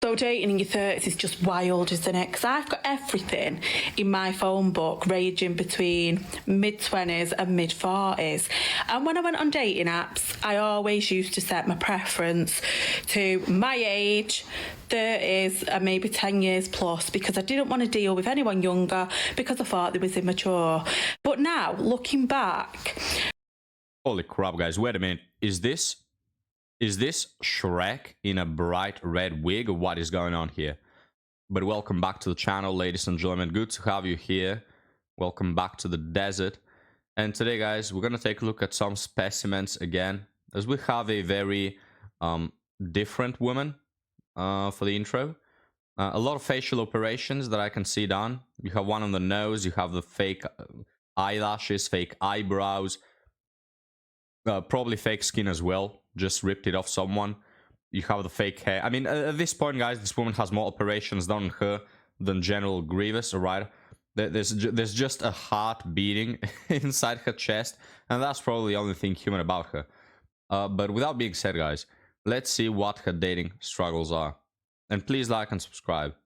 So dating in your 30s is just wild, isn't it? Because I've got everything in my phone book ranging between mid-20s and mid-40s. And when I went on dating apps, I always used to set my preference to my age, 30s, and maybe 10 years plus, because I didn't want to deal with anyone younger because I thought they was immature. But now, looking back... Holy crap, guys. Wait a minute. Is this Shrek in a bright red wig, or what is going on here? But welcome back to the channel, ladies and gentlemen. Good to have you here. Welcome back to the desert. And today, guys, we're going to take a look at some specimens again, as we have a very different woman for the intro. A lot of facial operations that I can see done. You have one on the nose, you have the fake eyelashes, fake eyebrows, probably fake skin as well. Just ripped it off someone. You have the fake hair. I mean, at this point, guys, this woman has more operations done on her than General Grievous, alright? There's just a heart beating inside her chest, and that's probably the only thing human about her. But without being said, guys, let's see what her dating struggles are. And please like and subscribe.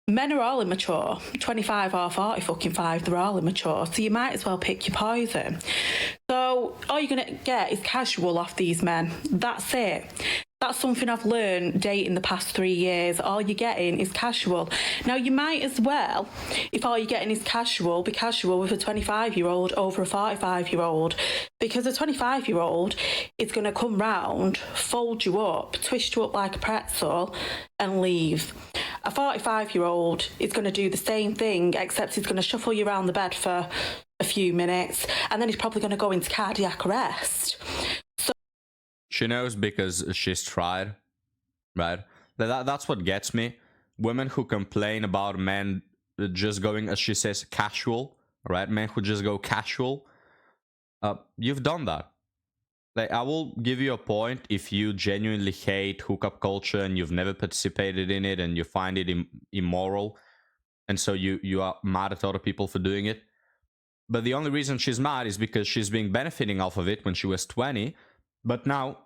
Men are all immature. 25 or 40 fucking 5, they're all immature. So you might as well pick your poison. So all you're going to get is casual off these men. That's it. That's something I've learned dating the past 3 years. All you're getting is casual. Now, you might as well, if all you're getting is casual, be casual with a 25-year-old over a 45-year-old. Because a 25-year-old is going to come round, fold you up, twist you up like a pretzel, and leave. A 45-year-old is going to do the same thing, except he's going to shuffle you around the bed for a few minutes, and then he's probably going to go into cardiac arrest. She knows because she's tried, right? That's what gets me. Women who complain about men just going, as she says, casual, right? Men who just go casual. You've done that. Like, I will give you a point if you genuinely hate hookup culture and you've never participated in it and you find it immoral, and so you are mad at other people for doing it. But the only reason she's mad is because she's been benefiting off of it when she was 20, but now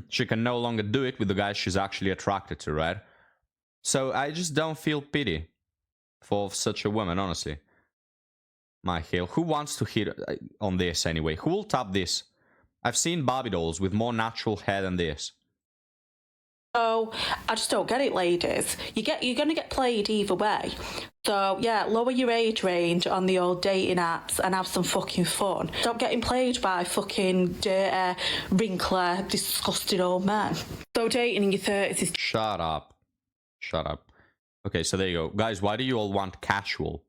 she can no longer do it with the guys she's actually attracted to, right? So I just don't feel pity for such a woman, honestly. My hell, who wants to hit on this anyway? Who will tap this? I've seen Barbie dolls with more natural hair than this. So I just don't get it, ladies. You're going to get played either way. So yeah, lower your age range on the old dating apps and have some fucking fun. Stop getting played by fucking dirty, wrinkly, disgusting old men. So dating in your 30s is... Shut up. Shut up. Okay, so there you go. Guys, why do you all want casual?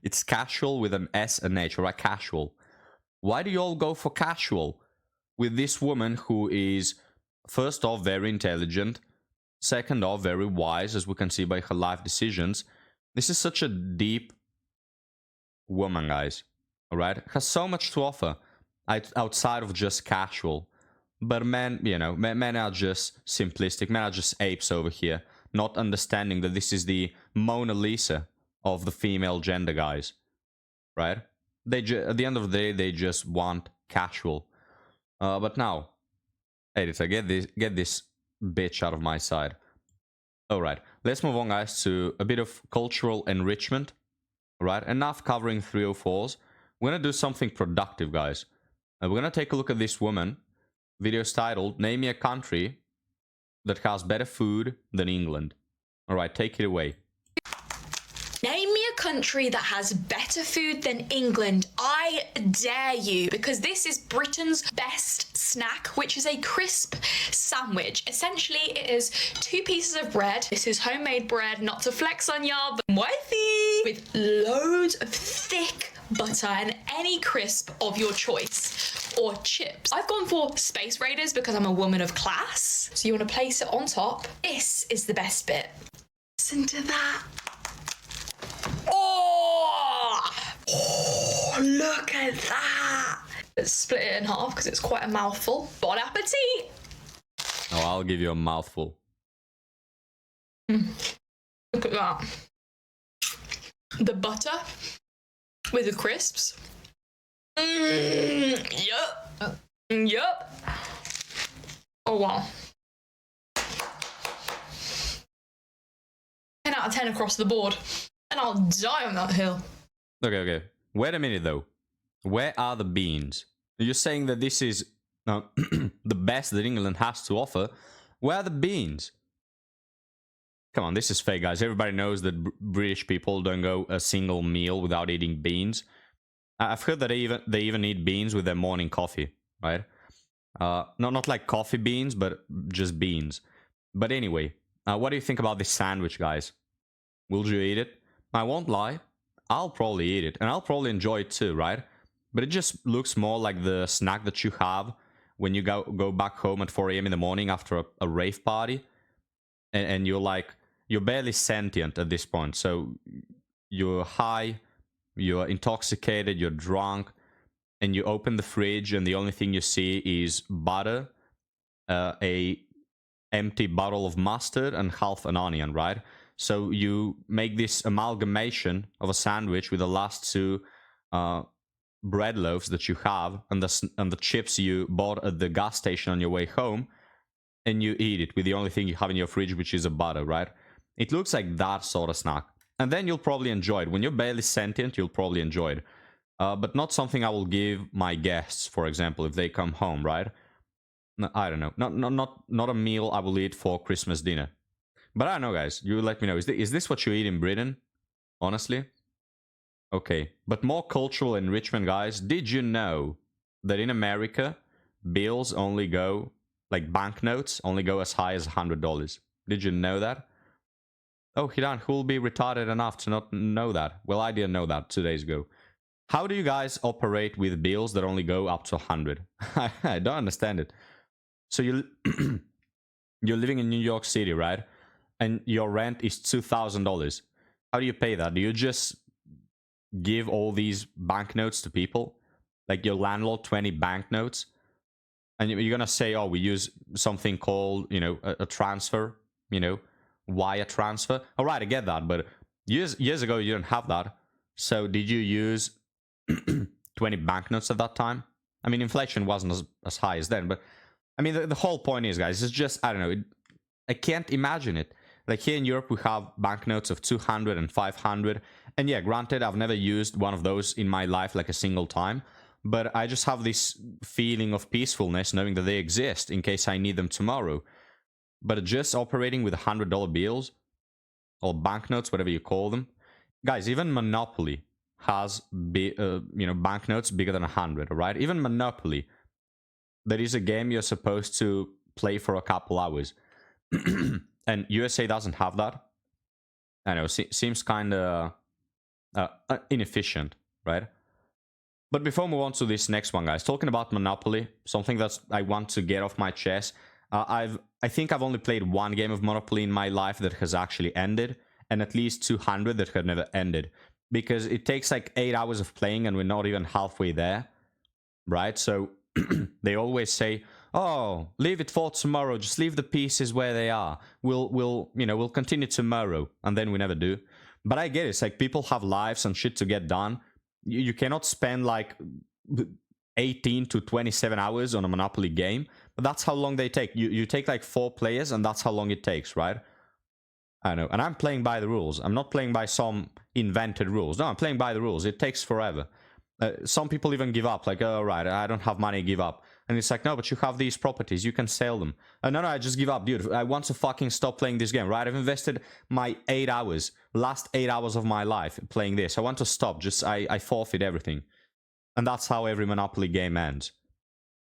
It's casual with an S and H, right? Casual. Why do you all go for casual with this woman who is, first off, very intelligent, second off, very wise, as we can see by her life decisions? This is such a deep woman, guys, all right? Has so much to offer outside of just casual. But men, you know, men are just simplistic. Men are just apes over here, not understanding that this is the Mona Lisa of the female gender, guys, right? At the end of the day, they just want casual. But now, editor, get this bitch out of my side. Alright, let's move on, guys, to a bit of cultural enrichment. Alright, enough covering 304s. We're gonna do something productive, guys. We're gonna take a look at this woman. Video's titled, Name Me a Country That Has Better Food Than England. Alright, take it away. Name me a country that has better food than England. I dare you, because this is Britain's best snack, which is a crisp sandwich. Essentially, it is 2 pieces of bread. This is homemade bread, not to flex on y'all, but wifey, with loads of thick butter and any crisp of your choice, or chips. I've gone for Space Raiders because I'm a woman of class. So you want to place it on top. This is the best bit. Listen to that. Oh, look at that. Let's split it in half because it's quite a mouthful. Bon appetit. Oh, I'll give you a mouthful. Look at that. The butter with the crisps. Yup. Yup. Oh, wow. out of 10 across the board. And I'll die on that hill. Okay. Wait a minute, though. Where are the beans? You're saying that this is the best that England has to offer. Where are the beans? Come on, this is fake, guys. Everybody knows that British people don't go a single meal without eating beans. I've heard that they even eat beans with their morning coffee, right? Not like coffee beans, but just beans. But anyway, what do you think about this sandwich, guys? Will you eat it? I won't lie. I'll probably eat it, and I'll probably enjoy it too, right? But it just looks more like the snack that you have when you go back home at 4 a.m. in the morning after a rave party, and you're barely sentient at this point. So you're high, you're intoxicated, you're drunk, and you open the fridge, and the only thing you see is butter, a empty bottle of mustard, and half an onion, right? So you make this amalgamation of a sandwich with the last two bread loaves that you have and the chips you bought at the gas station on your way home, and you eat it with the only thing you have in your fridge, which is a butter, right? It looks like that sort of snack. And then you'll probably enjoy it. When you're barely sentient, you'll probably enjoy it. But not something I will give my guests, for example, if they come home, right? No, I don't know. Not a meal I will eat for Christmas dinner. But I don't know, guys. You let me know. Is this what you eat in Britain? Honestly? Okay. But more cultural enrichment, guys. Did you know that in America, bills only go, like banknotes, only go as high as $100? Did you know that? Oh, Hiran, who will be retarded enough to not know that? Well, I didn't know that 2 days ago. How do you guys operate with bills that only go up to 100? I don't understand it. So you're living in New York City, right? And your rent is $2,000. How do you pay that? Do you just give all these banknotes to people? Like your landlord, 20 banknotes? And you're going to say, oh, we use something called, a transfer, wire transfer. All right, I get that. But years ago, you didn't have that. So did you use 20 banknotes at that time? I mean, inflation wasn't as high as then. But I mean, the whole point is, guys, it's just, I don't know. I can't imagine it. Like here in Europe, we have banknotes of 200 and 500. And yeah, granted, I've never used one of those in my life like a single time. But I just have this feeling of peacefulness knowing that they exist in case I need them tomorrow. But just operating with $100 bills or banknotes, whatever you call them. Guys, even Monopoly has banknotes bigger than 100, all right? Even Monopoly, that is a game you're supposed to play for a couple hours. And USA doesn't have that. I know, seems kind of inefficient, right? But before we move on to this next one, guys, talking about Monopoly, something that I want to get off my chest. I think I've only played one game of Monopoly in my life that has actually ended, and at least 200 that have never ended. Because it takes like 8 hours of playing, and we're not even halfway there, right? So they always say, oh, leave it for tomorrow. Just leave the pieces where they are. We'll continue tomorrow. And then we never do. But I get it. It's like people have lives and shit to get done. You cannot spend like 18 to 27 hours on a Monopoly game. But that's how long they take. You take like 4 players and that's how long it takes, right? I know. And I'm playing by the rules. I'm not playing by some invented rules. No, I'm playing by the rules. It takes forever. Some people even give up. Like, oh, right, I don't have money, give up. And it's like, no, but you have these properties. You can sell them. No, I just give up, dude. I want to fucking stop playing this game, right? I've invested my last 8 hours of my life playing this. I want to stop. Just, I forfeit everything. And that's how every Monopoly game ends.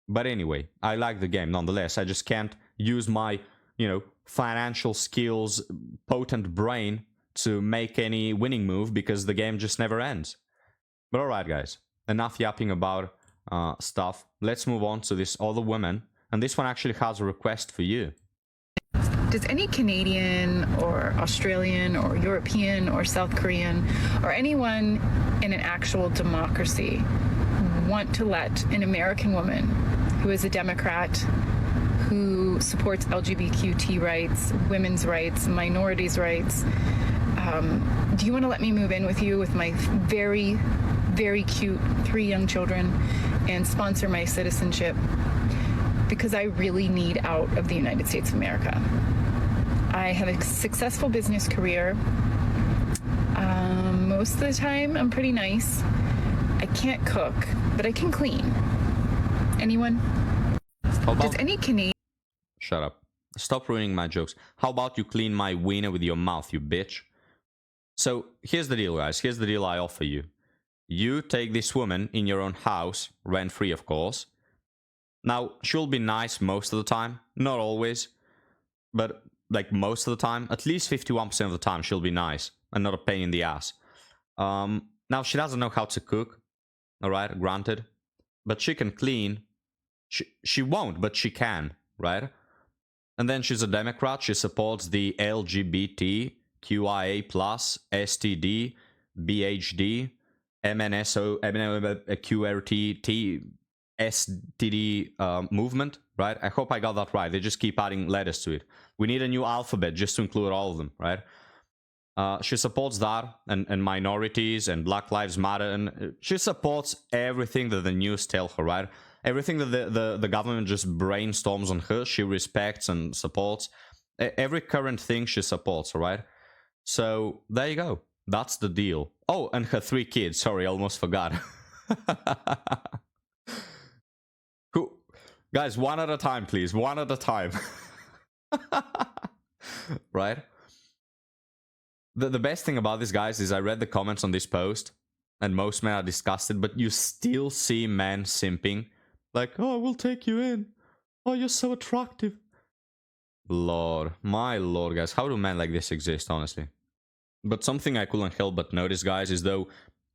But anyway, I like the game nonetheless. I just can't use my, financial skills, potent brain to make any winning move because the game just never ends. But alright, guys. Enough yapping about stuff. Let's move on to this other woman. And this one actually has a request for you. Does any Canadian or Australian or European or South Korean or anyone in an actual democracy want to let an American woman who is a Democrat, who supports LGBTQ rights, women's rights, minorities' rights, do you want to let me move in with you with my very, very cute 3 young children and sponsor my citizenship? Because I really need out of the United States of America. I have a successful business career. Most of the time, I'm pretty nice. I can't cook, but I can clean. Anyone? How about... Does any Canadian... Shut up. Stop ruining my jokes. How about you clean my wiener with your mouth, you bitch? So, here's the deal, guys. Here's the deal I offer you. You take this woman in your own house, rent-free, of course. Now, she'll be nice most of the time. Not always. But, like, most of the time. At least 51% of the time, she'll be nice. And not a pain in the ass. Now, she doesn't know how to cook. Alright, granted. But she can clean. She won't, but she can. Right? And then she's a Democrat. She supports the LGBT, QIA+, STD, BHD, MNSO, QRT, STD movement, right? I hope I got that right. They just keep adding letters to it. We need a new alphabet just to include all of them, right? She supports that and minorities and Black Lives Matter. And she supports everything that the news tell her, right? Everything that the government just brainstorms on her, she respects and supports. Every current thing she supports, all right? So, there you go. That's the deal. Oh, and her 3 kids. Sorry, I almost forgot. Who? Guys, one at a time, please. One at a time. Right? The best thing about this, guys, is I read the comments on this post, and most men are disgusted, but you still see men simping. Like, oh, we'll take you in. Oh, you're so attractive. Lord, my lord, guys. How do men like this exist, honestly? But something I couldn't help but notice, guys, is though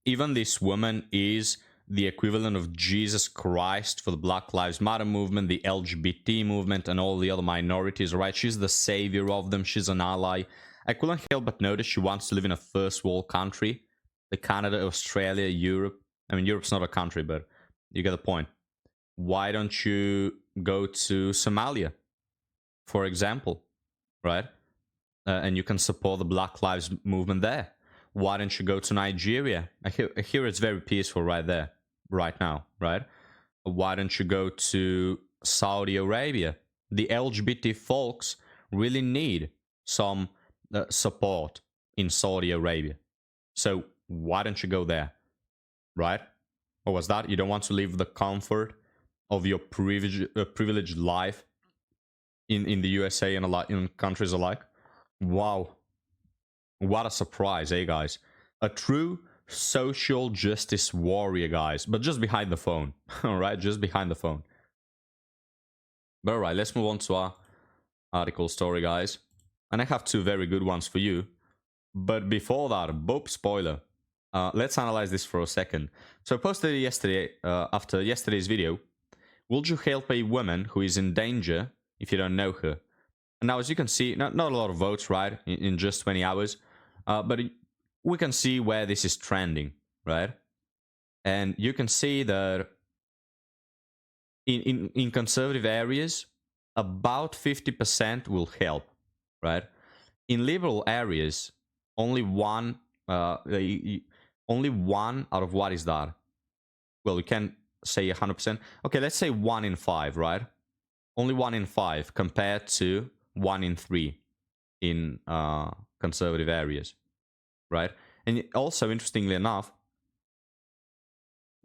even this woman is the equivalent of Jesus Christ for the Black Lives Matter movement, the LGBT movement, and all the other minorities, right? She's the savior of them. She's an ally. I couldn't help but notice she wants to live in a first world country. Like Canada, Australia, Europe. I mean, Europe's not a country, but you get the point. Why don't you go to Somalia, for example, right? And you can support the Black Lives movement there. Why don't you go to Nigeria? I hear it's very peaceful right there, right now, right? Why don't you go to Saudi Arabia? The LGBT folks really need some support in Saudi Arabia. So why don't you go there, right? Or was that you don't want to leave the comfort of your privileged life in the USA and in countries alike? Wow. What a surprise, eh, guys? A true social justice warrior, guys. But just behind the phone. Alright, just behind the phone. But alright, let's move on to our article story, guys. And I have 2 very good ones for you. But before that, boop, spoiler. Let's analyze this for a second. So I posted it yesterday, after yesterday's video. Would you help a woman who is in danger if you don't know her? And now, as you can see, not a lot of votes, right, in just 20 hours. But we can see where this is trending, right? And you can see that in conservative areas, about 50% will help, right? In liberal areas, only one out of what is that? Well, you can say 100%. Okay, let's say 1 in 5, right? Only 1 in 5 compared to 1 in 3 in conservative areas, right? And also, interestingly enough,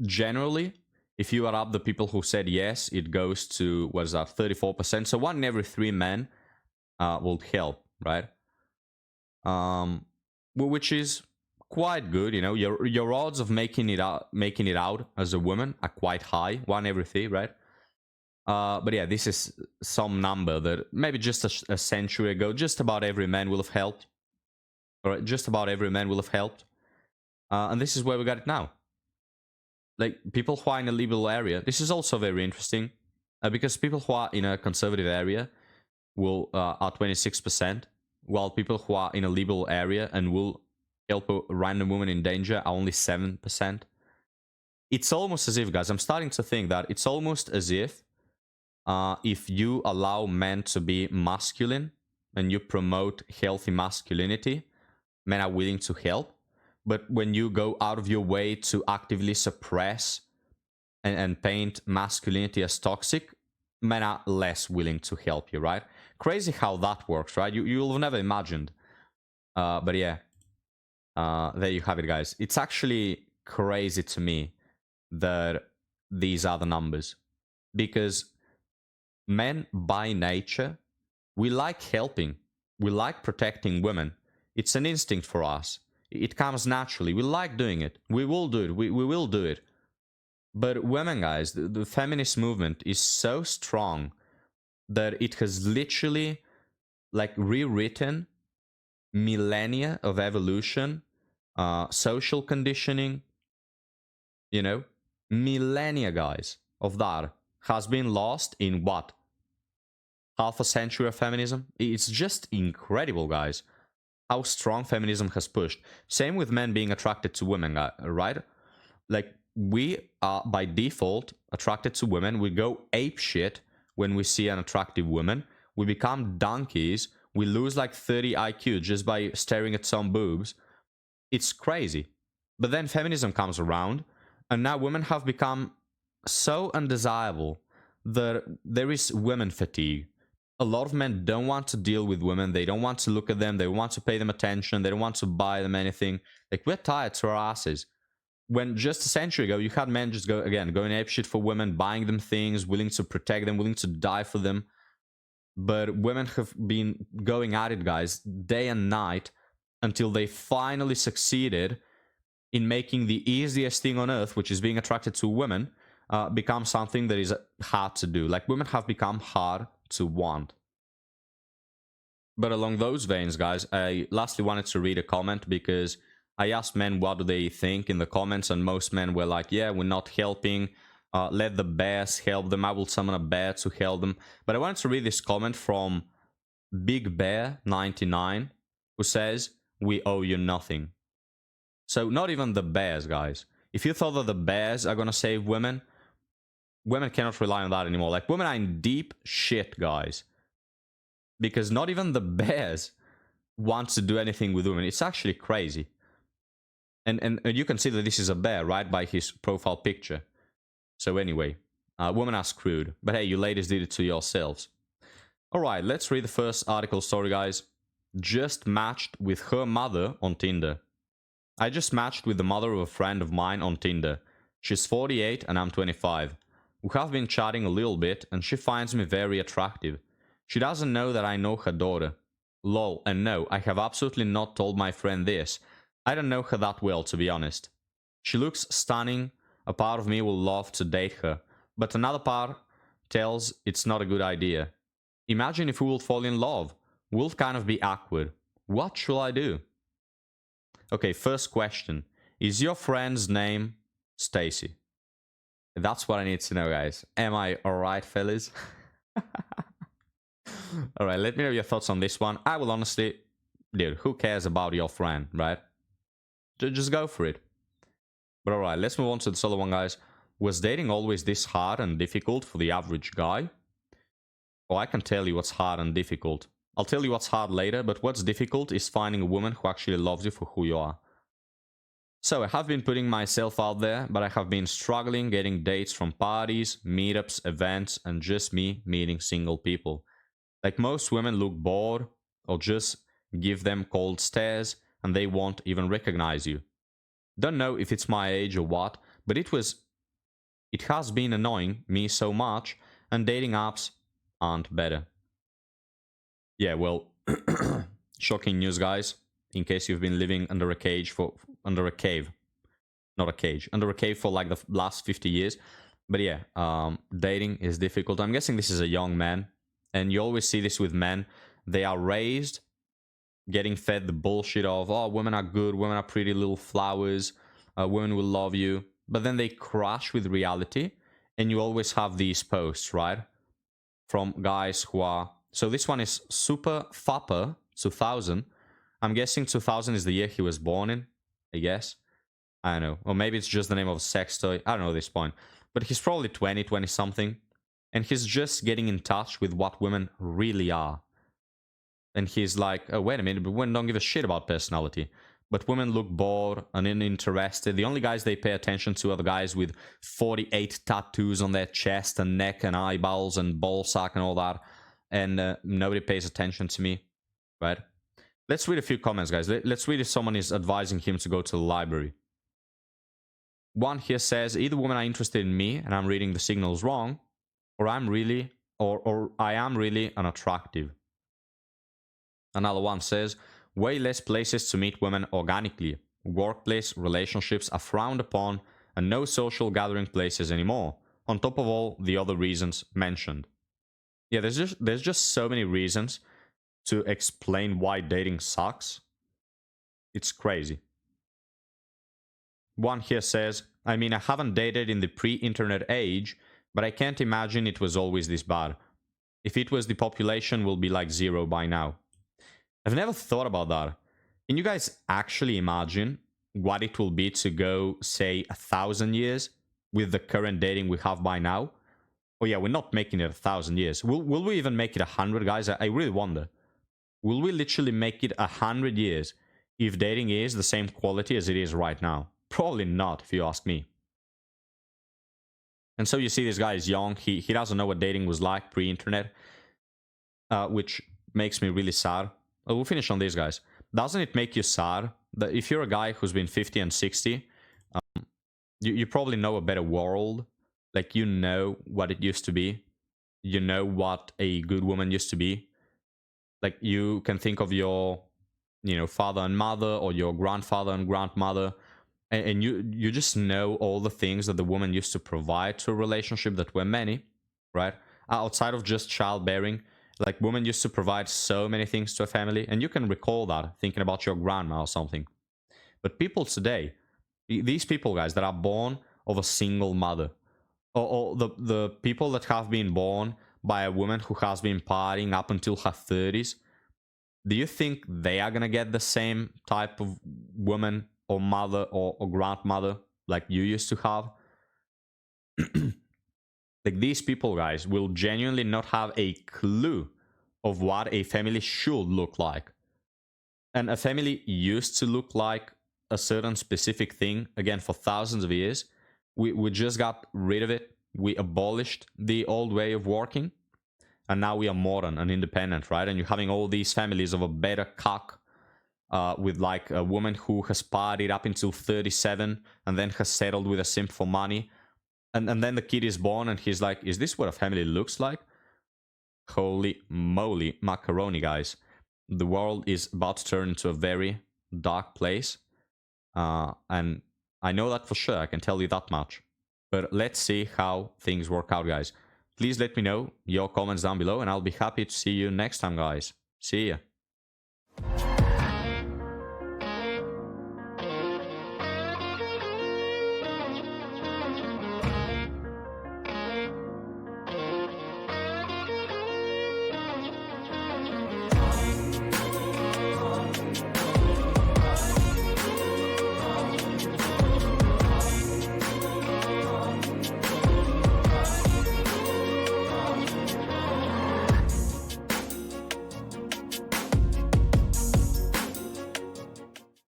generally, if you add up the people who said yes, it goes to, what is that, 34%. So 1 in every 3 men will help, right? Which is quite good, you know. Your odds of making it out as a woman are quite high, 1 every 3, right? But yeah, this is some number that maybe just a century ago, just about every man will have helped. All right, just about every man will have helped. And this is where we got it now. Like, people who are in a liberal area, this is also very interesting, because people who are in a conservative area will are 26%, while people who are in a liberal area and will help a random woman in danger are only 7%. It's almost as if, guys, I'm starting to think that it's almost as if you allow men to be masculine and you promote healthy masculinity, men are willing to help. But when you go out of your way to actively suppress and paint masculinity as toxic, men are less willing to help you, right? crazy how that works, right? You'll have never imagined. But yeah, there you have it, guys. It's actually crazy to me that these are the numbers, because men by nature, we like helping, we like protecting women. It's an instinct for us. It comes naturally. We like doing it. We will do it. We will do it. But women, guys, the feminist movement is so strong that it has literally like rewritten millennia of evolution, social conditioning, you know, millennia, guys, of that has been lost in what? Half a century of feminism? It's just incredible, guys, how strong feminism has pushed. Same with men being attracted to women, right? Like, we are by default attracted to women. We go ape shit when we see an attractive woman. We become donkeys. We lose like 30 IQ just by staring at some boobs. It's crazy. But then feminism comes around, and now women have become so undesirable that there is women fatigue. A lot of men don't want to deal with women. They don't want to look at them. They want to pay them attention. They don't want to buy them anything. Like, we're tired to our asses. When just a century ago, you had men just going apeshit for women, buying them things, willing to protect them, willing to die for them. But women have been going at it, guys, day and night, until they finally succeeded in making the easiest thing on earth, which is being attracted to women, become something that is hard to do. Like, women have become hard to want. But along those veins, guys, I lastly wanted to read a comment, because I asked men what do they think in the comments, and most men were like, yeah, we're not helping. Let the bears help them. I will summon a bear to help them. But I wanted to read this comment from Big Bear 99, who says, we owe you nothing. So not even the bears, guys. If you thought that the bears are gonna save women, women cannot rely on that anymore. Like, women are in deep shit, guys, because not even the bears want to do anything with women. It's actually crazy. And you can see that this is a bear, right, by his profile picture. So anyway, women are screwed. But hey, you ladies did it to yourselves. Alright, let's read the first article story, guys. Just matched with her mother on Tinder. I just matched with the mother of a friend of mine on Tinder. She's 48 and I'm 25. We have been chatting a little bit and she finds me very attractive. She doesn't know that I know her daughter. Lol, and no, I have absolutely not told my friend this. I don't know her that well, to be honest. She looks stunning. A part of me will love to date her, but another part tells it's not a good idea. Imagine if we will fall in love. We'll kind of be awkward. What should I do? Okay, first question. Is your friend's name Stacy? That's what I need to know, guys. Am I alright, fellas? Alright, let me know your thoughts on this one. I will honestly... Dude, who cares about your friend, right? Just go for it. But alright, let's move on to the solo one, guys. Was dating always this hard and difficult for the average guy? Well, I can tell you what's hard and difficult. I'll tell you what's hard later, but what's difficult is finding a woman who actually loves you for who you are. So I have been putting myself out there, but I have been struggling getting dates from parties, meetups, events, and just me meeting single people. Like, most women look bored or just give them cold stares and they won't even recognize you. Don't know if it's my age or what, but it has been annoying me so much, and dating apps aren't better. Yeah, well, shocking news, guys. In case you've been living under a cave for like the last 50 years. But yeah, dating is difficult. I'm guessing this is a young man, and you always see this with men. They are raised getting fed the bullshit of, oh, women are good, women are pretty little flowers, women will love you. But then they crash with reality, and you always have these posts, right? From guys who are... So this one is Super Fapper 2000. I'm guessing 2000 is the year he was born in, I guess. I don't know. Or maybe it's just the name of a sex toy. I don't know at this point. But he's probably 20 something. And he's just getting in touch with what women really are. And he's like, oh, wait a minute, but women don't give a shit about personality. But women look bored and uninterested. The only guys they pay attention to are the guys with 48 tattoos on their chest and neck and eyeballs and ballsack and all that. and nobody pays attention to me, right? Let's read a few comments, guys. Let's read if someone is advising him to go to the library. One here says, either women are interested in me and I'm reading the signals wrong, or I am really unattractive. Another one says, way less places to meet women organically. Workplace relationships are frowned upon and no social gathering places anymore, on top of all the other reasons mentioned. Yeah, there's just so many reasons to explain why dating sucks. It's crazy. One here says, I mean, I haven't dated in the pre-internet age, but I can't imagine it was always this bad. If it was, the population will be like 0 by now. I've never thought about that. Can you guys actually imagine what it will be to go, say, 1,000 years with the current dating we have by now? Oh yeah, we're not making it 1,000 years. Will we even make it 100, guys? I really wonder. Will we literally make it 100 years if dating is the same quality as it is right now? Probably not, if you ask me. And so you see this guy is young. He doesn't know what dating was like pre-internet, which makes me really sad. We'll finish on this, guys. Doesn't it make you sad that if you're a guy who's been 50 and 60, you probably know a better world? Like, you know what it used to be. You know what a good woman used to be. Like, you can think of your, father and mother, or your grandfather and grandmother, and you just know all the things that the woman used to provide to a relationship that were many, right? Outside of just childbearing, like, women used to provide so many things to a family, and you can recall that thinking about your grandma or something. But people today, these people, guys, that are born of a single mother, or the people that have been born by a woman who has been partying up until her 30s, do you think they are gonna get the same type of woman or mother or grandmother like you used to have? Like, these people, guys, will genuinely not have a clue of what a family should look like. And a family used to look like a certain specific thing, again, for thousands of years. We just got rid of it. We abolished the old way of working. And now we are modern and independent, right? And you're having all these families of a better cock, with like a woman who has partied up until 37 and then has settled with a simp for money. And then the kid is born and he's like, is this what a family looks like? Holy moly macaroni, guys. The world is about to turn into a very dark place. And I know that for sure. I can tell you that much. But let's see how things work out, guys. Please let me know your comments down below, and I'll be happy to see you next time, guys. See ya.